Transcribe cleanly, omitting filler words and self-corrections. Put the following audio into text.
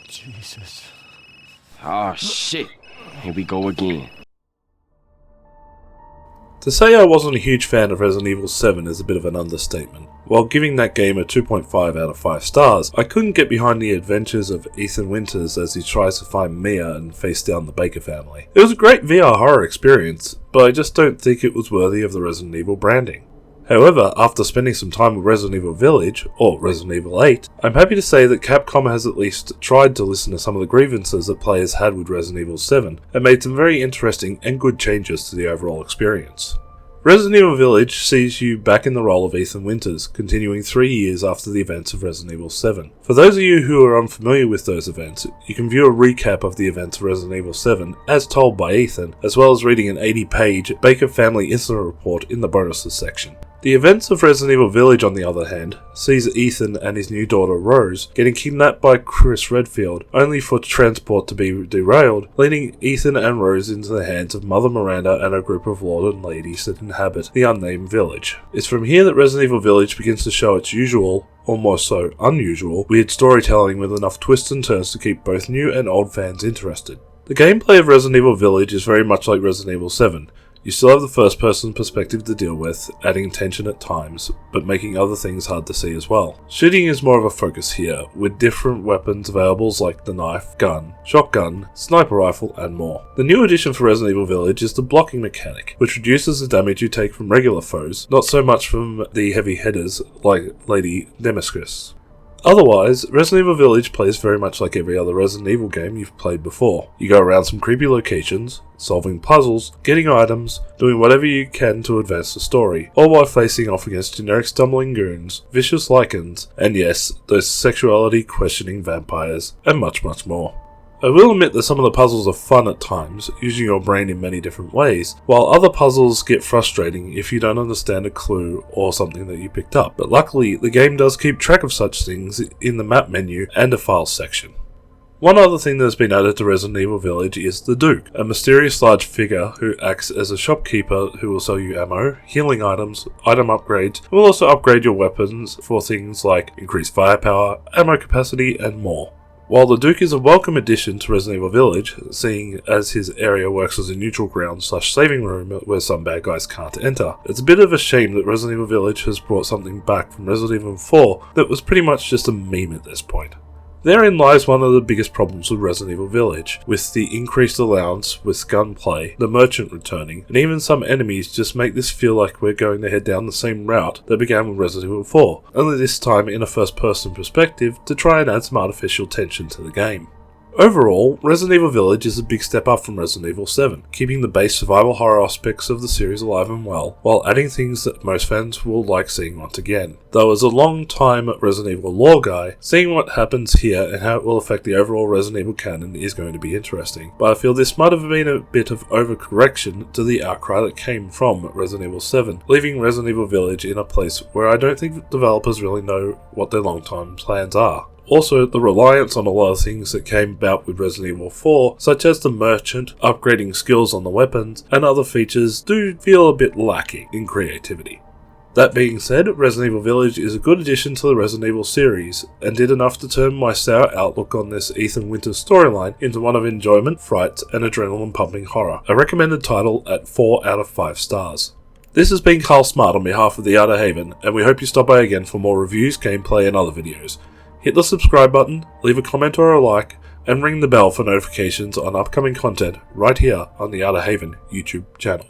Jesus. Oh shit, here we go again. To say I wasn't a huge fan of Resident Evil 7 is a bit of an understatement. While giving that game a 2.5 out of 5 stars, I couldn't get behind the adventures of Ethan Winters as he tries to find Mia and face down the Baker family. It was a great VR horror experience, but I just don't think it was worthy of the Resident Evil branding. However, after spending some time with Resident Evil Village, or Resident Evil 8, I'm happy to say that Capcom has at least tried to listen to some of the grievances that players had with Resident Evil 7, and made some very interesting and good changes to the overall experience. Resident Evil Village sees you back in the role of Ethan Winters, continuing 3 years after the events of Resident Evil 7. For those of you who are unfamiliar with those events, you can view a recap of the events of Resident Evil 7 as told by Ethan, as well as reading an 80-page Baker Family Incident Report in the bonuses section. The events of Resident Evil Village, on the other hand, sees Ethan and his new daughter Rose getting kidnapped by Chris Redfield, only for transport to be derailed, leading Ethan and Rose into the hands of Mother Miranda and a group of lord and ladies that inhabit the unnamed village. It's from here that Resident Evil Village begins to show its usual, or more so unusual, weird storytelling with enough twists and turns to keep both new and old fans interested. The gameplay of Resident Evil Village is very much like Resident Evil 7. You still have the first-person perspective to deal with, adding tension at times, but making other things hard to see as well. Shooting is more of a focus here, with different weapons available like the knife, gun, shotgun, sniper rifle, and more. The new addition for Resident Evil Village is the blocking mechanic, which reduces the damage you take from regular foes, not so much from the heavy hitters like Lady Nemesis. Otherwise, Resident Evil Village plays very much like every other Resident Evil game you've played before. You go around some creepy locations, solving puzzles, getting items, doing whatever you can to advance the story, all while facing off against generic stumbling goons, vicious lichens, and yes, those sexuality-questioning vampires, and much, much more. I will admit that some of the puzzles are fun at times, using your brain in many different ways, while other puzzles get frustrating if you don't understand a clue or something that you picked up. But luckily, the game does keep track of such things in the map menu and a files section. One other thing that has been added to Resident Evil Village is the Duke, a mysterious large figure who acts as a shopkeeper who will sell you ammo, healing items, item upgrades, and will also upgrade your weapons for things like increased firepower, ammo capacity, and more. While the Duke is a welcome addition to Resident Evil Village, seeing as his area works as a neutral ground / saving room where some bad guys can't enter, it's a bit of a shame that Resident Evil Village has brought something back from Resident Evil 4 that was pretty much just a meme at this point. Therein lies one of the biggest problems with Resident Evil Village, with the increased allowance with gunplay, the merchant returning, and even some enemies just make this feel like we're going to head down the same route that began with Resident Evil 4, only this time in a first-person perspective to try and add some artificial tension to the game. Overall, Resident Evil Village is a big step up from Resident Evil 7, keeping the base survival horror aspects of the series alive and well, while adding things that most fans will like seeing once again. Though as a long-time Resident Evil lore guy, seeing what happens here and how it will affect the overall Resident Evil canon is going to be interesting, but I feel this might have been a bit of overcorrection to the outcry that came from Resident Evil 7, leaving Resident Evil Village in a place where I don't think developers really know what their long-time plans are. Also, the reliance on a lot of things that came about with Resident Evil 4, such as the merchant, upgrading skills on the weapons, and other features do feel a bit lacking in creativity. That being said, Resident Evil Village is a good addition to the Resident Evil series, and did enough to turn my sour outlook on this Ethan Winters storyline into one of enjoyment, fright, and adrenaline-pumping horror. A recommended title at 4 out of 5 stars. This has been Carl Smart on behalf of the Outerhaven, and we hope you stop by again for more reviews, gameplay, and other videos. Hit the subscribe button, leave a comment or a like, and ring the bell for notifications on upcoming content right here on the Outerhaven YouTube channel.